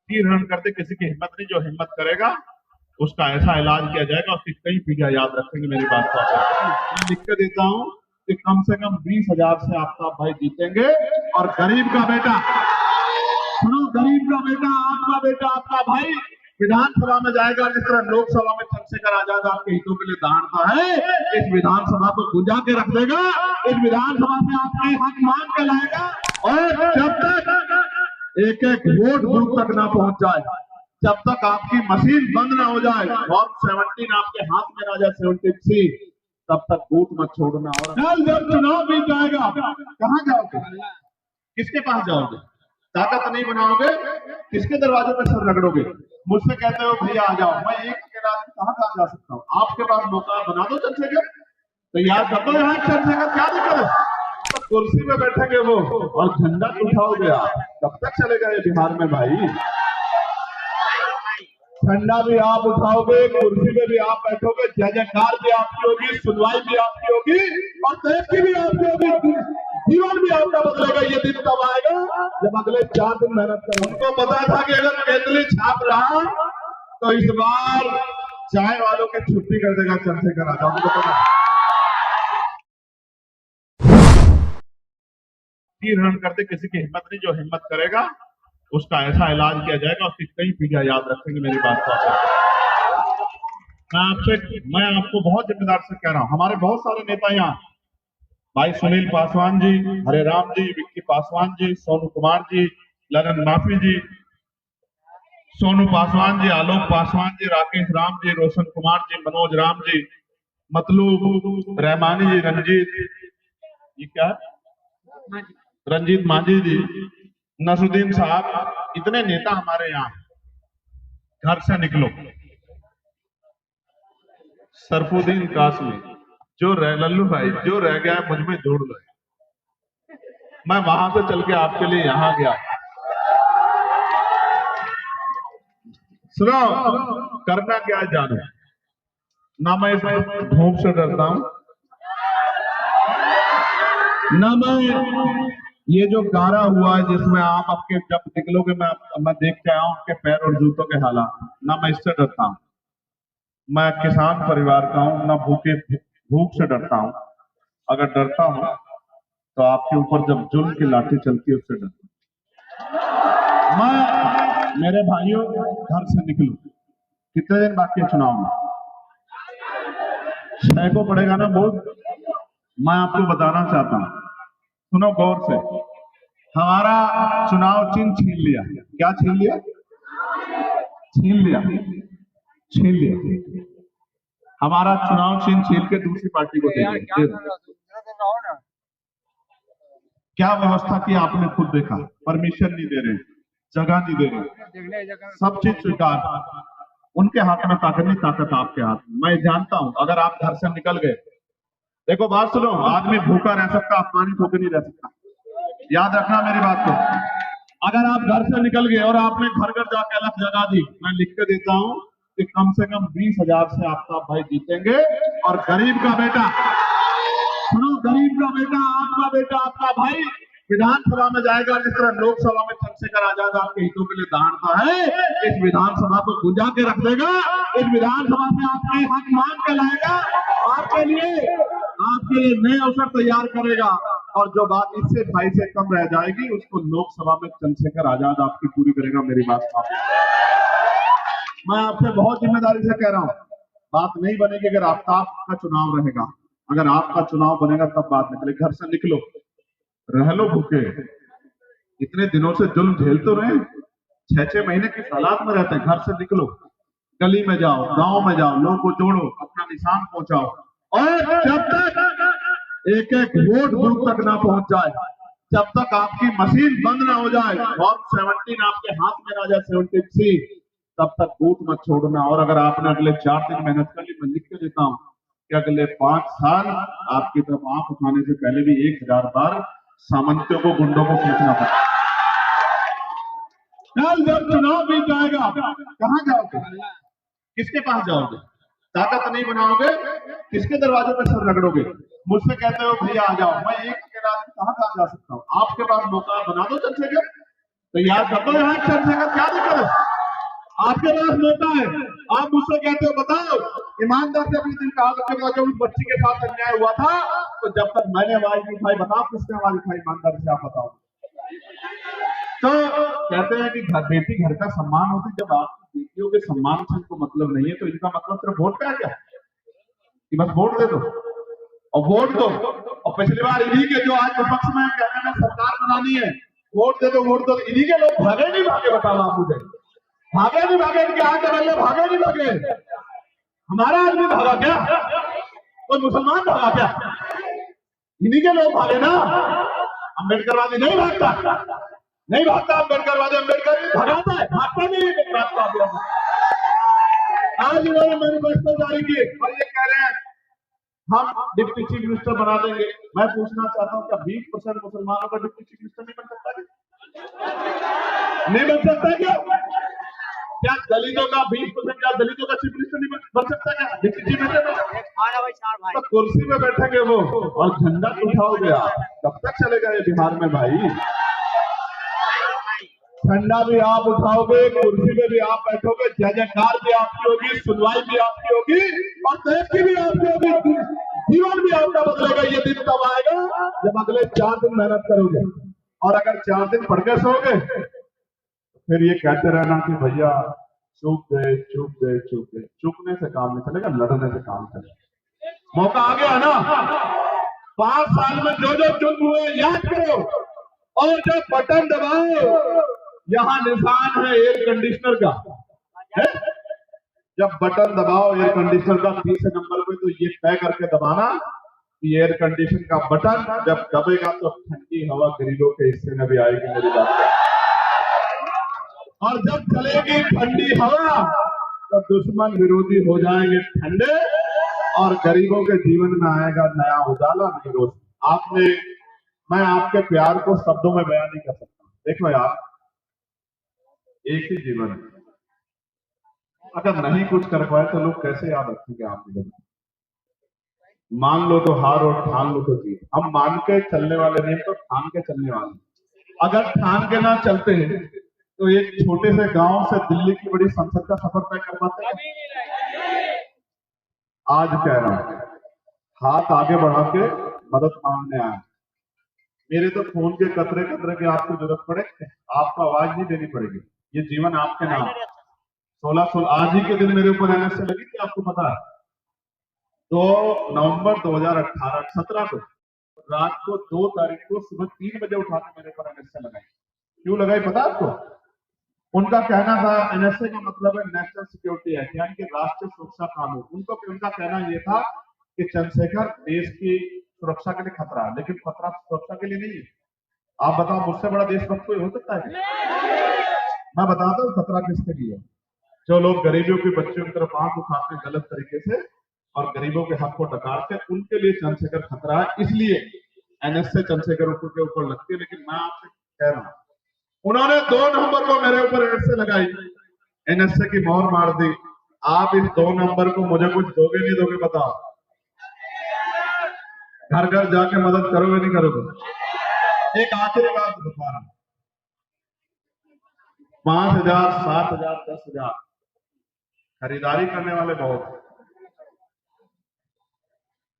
तीर हरण करते किसी की हिम्मत नहीं, जो हिम्मत करेगा उसका ऐसा इलाज किया जाएगा, उसकी कई पीढ़ियां याद रखेंगे मेरी बात को। मैं लिख के देता हूँ कि कम से कम 20,000 से आफ्ताब भाई जीतेंगे। और गरीब का बेटा, सुनो, गरीब का बेटा, आपका भाई विधानसभा में जाएगा, जिस तरह लोकसभा में चंद्रशेखर आजाद आपके हितों के लिए दहाड़ता है, इस विधानसभा को गुंजा के रख देगा, इस विधानसभा में आपके हक मांग के लाएगा। और जब तक एक एक वोट बूथ तक ना पहुंच जाए, जब तक आपकी मशीन बंद ना हो जाए, फॉर्म 17 आपके हाथ में ना जाए, 73, तब तक बूथ मत छोड़ना। और कल जब चुनाव बीत जाएगा, कहां जाओगे, किसके पास जाओगे, ताकत नहीं बनाओगे, किसके दरवाजे पर सर रगड़ोगे। मुझसे कहते हो भैया आ जाओ, मैं एक अकेला कहां जा सकता हूँ। आपके पास मौका बना दो चंद्रशेखर, तैयार कर दो यहाँ चंद्रशेखर, क्या दिक्कत है। तो कुर्सी पे बैठेंगे वो और झंडा उठाओगे आप, कब तक चलेगा ये बिहार में भाई। झंडा भी आप उठाओगे, कुर्सी पे भी आप बैठोगे, जय जयकार भी आपकी होगी, सुनवाई भी आपकी होगी, और देश की भी आपकी होगी, जीवन भी आपका बदलेगा। ये दिन तब आएगा जब अगले 4 दिन मेहनत करेंगे। उनको पता था कि अगर केंद्रीय छाप रहा तो इस बार चाय वालों की छुट्टी कर देगा चंद्रशेखर आजाद, उनको पता। तीर हरण करते किसी की हिम्मत नहीं, जो हिम्मत करेगा उसका ऐसा इलाज किया जाएगा, उसकी कई पीढ़ियां याद रखेंगे मेरी बात को। मैं आपको बहुत जिम्मेदार से कह रहा हूं, हमारे बहुत सारे नेता यहाँ, भाई सुनील पासवान जी, हरे राम जी, विक्की पासवान जी, सोनू कुमार जी, ललन माफी जी, सोनू पासवान जी, आलोक पासवान जी, राकेश राम जी, रोशन कुमार जी, मनोज राम जी, मतलूब रहमानी जी, रंजीत, ये क्या है, रंजीत मांझी जी, नसरुद्दीन साहब, इतने नेता हमारे यहाँ। घर से निकलो, सरफुद्दीन कासमी, जो रह लल्लू भाई जो रह गया है मुझ में जोड़ लो। मैं वहां से चल के आपके लिए यहां गया। सुनो, करना क्या है जानो, ना मैं इस धूप से डरता हूं, ना मैं ये जो गारा हुआ है जिसमें आप आपके जब निकलोगे मैं देख के आया हूं आपके पैर और जूतों के हालात, ना मैं इससे डरता हूं। मैं किसान परिवार का हूं, ना भूख से डरता हूं। अगर डरता हूं तो आपके ऊपर जब जुल्म की लाठी चलती है उससे डरता हूं। मैं, मेरे भाइयों, घर से निकलो, कितने दिन बाकी है चुनाव में, 6 को पड़ेगा ना वोट। मैं आपको बताना चाहता हूं, सुनो गौर से, हमारा चुनाव चिन्ह छीन लिया। क्या छीन लिया, छीन लिया, छीन लिया। हमारा चुनाव चिन्ह छीन के दूसरी पार्टी को दे दिया। क्या व्यवस्था की आपने खुद देखा, परमिशन नहीं दे रहे, जगह नहीं दे रहे, सब चीज स्वीकार। उनके हाथ में ताकत नहीं, ताकत आपके हाथ में। मैं जानता हूं अगर आप घर से निकल गए, देखो बात सुनो, आदमी भूखा रह सकता, अपमानित होकर नहीं रह सकता, याद रखना मेरी बात को। अगर आप घर से निकल गए और आपने घर घर जाके अलग जगा दी, मैं लिख के देता हूं कि कम से कम 20,000 से आफ्ताब भाई जीतेंगे। और गरीब का बेटा, सुनो, गरीब का बेटा, आपका भाई विधानसभा में जाएगा, जिस तरह लोकसभा में चंद्रशेखर आजाद आपके हितों के लिए दहाड़ता है, इस विधानसभा को गुंजा के रख देगा, इस विधानसभा में आपके हक मांग के लाएगा, आपके लिए नए अवसर तैयार करेगा। और जो बात इससे 2.5 से कम रह जाएगी उसको लोकसभा में चंद्रशेखर आजाद आपकी पूरी करेगा। मेरी बात मैं आपसे बहुत जिम्मेदारी से कह रहा हूं, बात नहीं बनेगी अगर आफ्ताब का चुनाव रहेगा, अगर आपका चुनाव बनेगा तब बात निकले। घर से निकलो, रह लो भूखे, इतने दिनों से जुल्म झेल तो रहे, 6-6 महीने की हालात में रहते हैं। घर से निकलो, गली में जाओ, गांव में जाओ, लोगों को जोड़ो, अपना निशान पहुंचाओ। और जब तक एक एक वोट बूथ तक ना पहुंच जाए, जब तक आपकी मशीन बंद ना हो जाए, फॉर्म 17 आपके हाथ में ना जाए, 73, तब तक बूथ मत छोड़ना। और अगर आपने अगले 4 दिन मेहनत कर ली, मैं लिख के देता हूं कि अगले 5 साल आपकी तरफ आंख उठाने से पहले भी 1000 बार सामंतियों को, गुंडों को खींचना पड़ा। कल जब चुनाव बीत जाएगा, कहां जाओगे, किसके पास जाओगे, ताकत नहीं बनाओगे, किसके दरवाजे पर सर रगड़ोगे। मुझसे कहते हो भैया आ जाओ, मैं एक अकेला कहां जा सकता हूं। आपके पास मौका बना दो चंद्रशेखर, तैयार कर दो यहाँ चंद्रशेखर, क्या दिक्कत है। आपके पास मौका है, आप मुझसे कहते हो बताओ, ईमानदार से अपने दिल का हाल रखे, जब उस बच्ची के साथ अन्याय हुआ था तो जब तक मैंने आवाज नहीं उठाई, बताओ किसने आवाज उठाई? ईमानदार से आप बताओ। तो कहते हैं कि बेटी घर का सम्मान होती, जब आपकी बेटियों के सम्मान से इनको मतलब नहीं है तो इनका मतलब सिर्फ वोट का है क्या? कि बस वोट दे दो और वोट दो, और पिछली बार इन्हीं के जो आज विपक्ष में कह रहे हैं सरकार बनानी है, वोट दे दो वोट दो, इन्हीं के लोग भागे नहीं भागे? बताओ आप मुझे, भागे नहीं भागे? इनके हाथ बदलने भागे नहीं भागे? हमारा आदमी भागा क्या? कोई मुसलमान भागा क्या? इन्हीं के लोग भागे ना। अम्बेडकरवादी नहीं भागता, नहीं भागता अम्बेडकरवादी, अम्बेडकर भगाता है, भागता नहीं है। आज इन्होंने मैनिफेस्टो जारी की और ये कह रहे हैं हम डिप्टी चीफ मिनिस्टर बना देंगे। मैं पूछना चाहता हूं क्या 20% मुसलमानों का डिप्टी चीफ मिनिस्टर नहीं बन सकता क्या? नहीं बन सकता क्या? क्या दलितों का 20%, क्या दलितों का चीफ मिनिस्टर नहीं बन सकता क्या? डिप्टी चीफ मिनिस्टर तो कुर्सी में बैठेंगे वो और झंडा उठाओगे आप, कब तक चलेगा ये बिहार में भाई? झंडा भी आप उठाओगे, कुर्सी में भी आप बैठोगे, जय जयकार भी आपकी होगी, सुनवाई भी आपकी होगी और देश की भी आपकी होगी, जीवन भी आपका बदलेगा। ये दिन तब आएगा जब अगले 4 दिन मेहनत करोगे, और अगर 4 दिन पढ़ के सोओगे फिर ये कहते रहना कि भैया चूक गए चूक गए चूक गए। चूकने से काम नहीं चलेगा, लड़ने से काम चलेगा। मौका आ गया ना, 5 साल में जो जो जुल्म हुए याद करो, और जब बटन दबाओ, यहाँ निशान है एयर कंडीशनर का है? जब बटन दबाओ एयर कंडीशनर का 30 नंबर पे, तो ये तय करके दबाना कि एयर कंडीशन का बटन जब दबेगा तो ठंडी हवा गरीबों के हिस्से में भी आएगी, मेरी बात। और जब चलेगी ठंडी हवा तो दुश्मन विरोधी हो जाएंगे ठंडे, और गरीबों के जीवन में आएगा नया उजाला, नई रोशनी। मैं आपके प्यार को शब्दों में बयान नहीं कर सकता। देखो यार, एक ही जीवन है, अगर नहीं कुछ कर पाए तो लोग कैसे याद रखेंगे आपके? मान लो तो हार और ठान लो तो जीत। हम मान के चलने वाले नहीं तो ठान के चलने वाले। अगर ठान के ना चलते तो एक छोटे से गांव से दिल्ली की बड़ी संसद का सफर तय कर पाते हैं। आज कह रहा हूं, हाथ आगे बढ़ा के मदद मांगने आए। मेरे तो खून के कतरे कतरे की आपको जरूरत पड़े, आपको आवाज नहीं देनी पड़ेगी, ये जीवन आपके नाम। 16 आज ही के दिन मेरे ऊपर एनएसए लगी थी, आपको पता है? 2 नवंबर 2018-17 को रात को 2 तारीख को सुबह 3 बजे उठा के मेरे ऊपर एनएसए लगाई। क्यों लगाई पता आपको? उनका कहना था एनएसए का मतलब है नेशनल सिक्योरिटी एक्ट, यानी कि राष्ट्रीय सुरक्षा कानून। उनका कहना यह था कि चंद्रशेखर देश की सुरक्षा के लिए खतरा है, लेकिन खतरा सुरक्षा के लिए नहीं है। आप बताओ, मुझसे बड़ा देशभक्त कोई हो सकता है? मैं बताता हूँ खतरा किसके लिए। जो लोग गरीबों के बच्चों की तरफ आंख उठाते हैं गलत तरीके से और गरीबों के हक को डकारते, उनके लिए चंद्रशेखर खतरा है, इसलिए एनएसए चंद्रशेखर के ऊपर लगती है। लेकिन मैं आपसे कह रहा हूं, उन्होंने 2 नवंबर को मेरे ऊपर एनएसए लगाई, एनएसए की मोहर मार दी। आप इस 2 नवंबर को मुझे कुछ दोगे नहीं दोगे बताओ? घर घर जाके मदद करोगे नहीं करोगे? एक आखिरी बात बता रहा हूं, 5,000, 7,000, 10,000 खरीदारी करने वाले बहुत,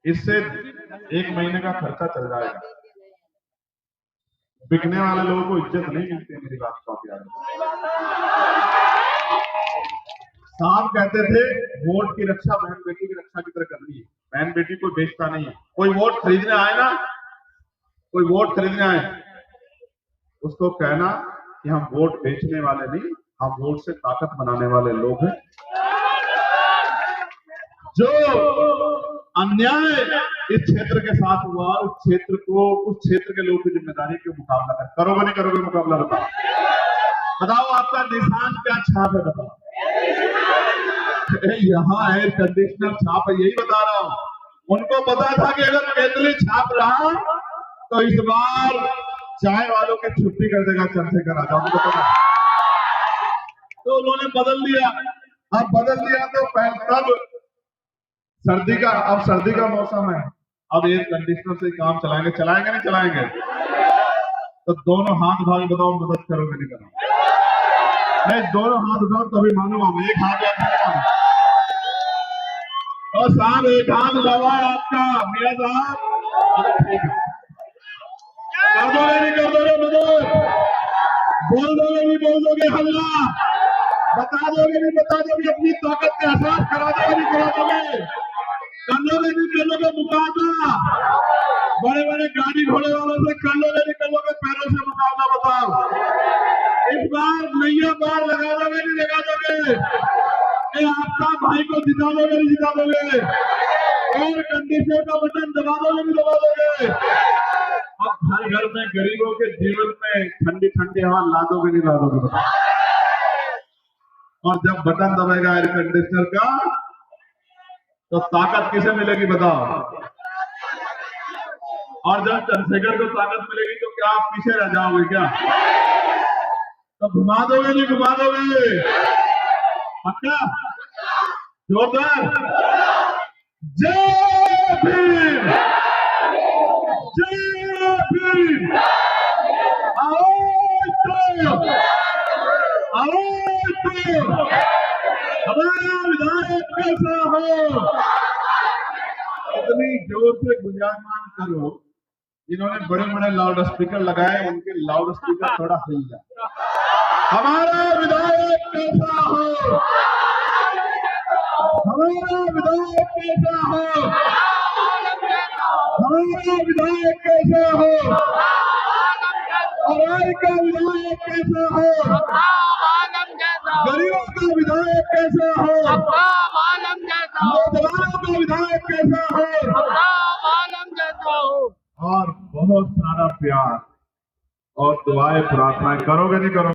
इससे 1 महीने का खर्चा चल जाएगा। बिकने वाले लोगों को इज्जत नहीं मिलती है, मेरी बात को आप याद रखें। साहब कहते थे वोट की रक्षा बहन बेटी की रक्षा की तरह करनी है। बहन बेटी कोई बेचता नहीं है। कोई वोट खरीदने आए ना, कोई वोट खरीदने आए, उसको कहना कि हम वोट बेचने वाले नहीं, हम वोट से ताकत बनाने वाले लोग हैं। जो अन्याय इस क्षेत्र के साथ हुआ, उस क्षेत्र के लोगों की जिम्मेदारी के मुकाबला करोगे नहीं करोगे? मुकाबला बताओ आपका निशान क्या छाप है? बताओ। यहाँ एयर कंडीशनर छाप है, यही बता रहा हूं। उनको पता था कि अगर केंद्रीय छाप रहा तो इस बार चाय वालों की छुट्टी कर देगा चंद्रशेखर आजाद, उनको पता। तो उन्होंने बदल दिया। अब बदल दिया तो तब सर्दी का मौसम है, अब एयर कंडीशनर से काम चलाएंगे नहीं चलाएंगे? तो दोनों हाथ भाग बताओ, मदद करोगे नहीं करोगे? नहीं, दोनों हाथ उठाओ तभी मानूंगा मैं, एक हाथ और साहब एक हाथ दबा आपका मियां साहब, ठीक है, कर दोगे नहीं कर दोगे मदद, बोल दोगे नहीं बोल दोगे हमला, बता दोगे नहीं बता दोगे, अपनी ताकत का एहसास करा दोगे नहीं करा दोगे, कर लोगे नहीं कर लोगे मुकाबला, बड़े बड़े गाड़ी घोड़े वालों से कर लोगे नहीं कर लोगे पैरों से मुकाबला, बताओ इस बार नैया बार लगा दोगे नहीं लगा दोगे, आपका भाई को जिता दोगे नहीं जिता दोगे, और कंडीशन का बटन दबा दोगे नहीं दबा दोगे, अब हर घर में गरीबों के जीवन में ठंडी ठंडी हवा ला दोगे नहीं ला दोगे, और जब बटन दबेगा एयर कंडीशनर का तो ताकत किसे मिलेगी बताओ, और जब चंद्रशेखर को ताकत मिलेगी तो क्या आप पीछे रह जाओगे क्या, तो घुमा दोगे नहीं घुमा दोगे, पक्का जोरदार, जय भीम जय भीम, आओ तो हमारा विधायक कैसा हो, इतनी जोर से गुंजायमान करो, जिन्होंने बड़े बड़े लाउड स्पीकर लगाए उनके लाउड स्पीकर थोड़ा हिल जाए, हमारा विधायक कैसा हो, हमारा विधायक कैसा हो, हमारा विधायक कैसा हो, और का विधायक कैसा हो, गरीबों का विधायक कैसा हो, नौजवानों का विधायक कैसा हो, और बहुत सारा प्यार और दुआएं प्रार्थनाएं करोगे नहीं करोगे।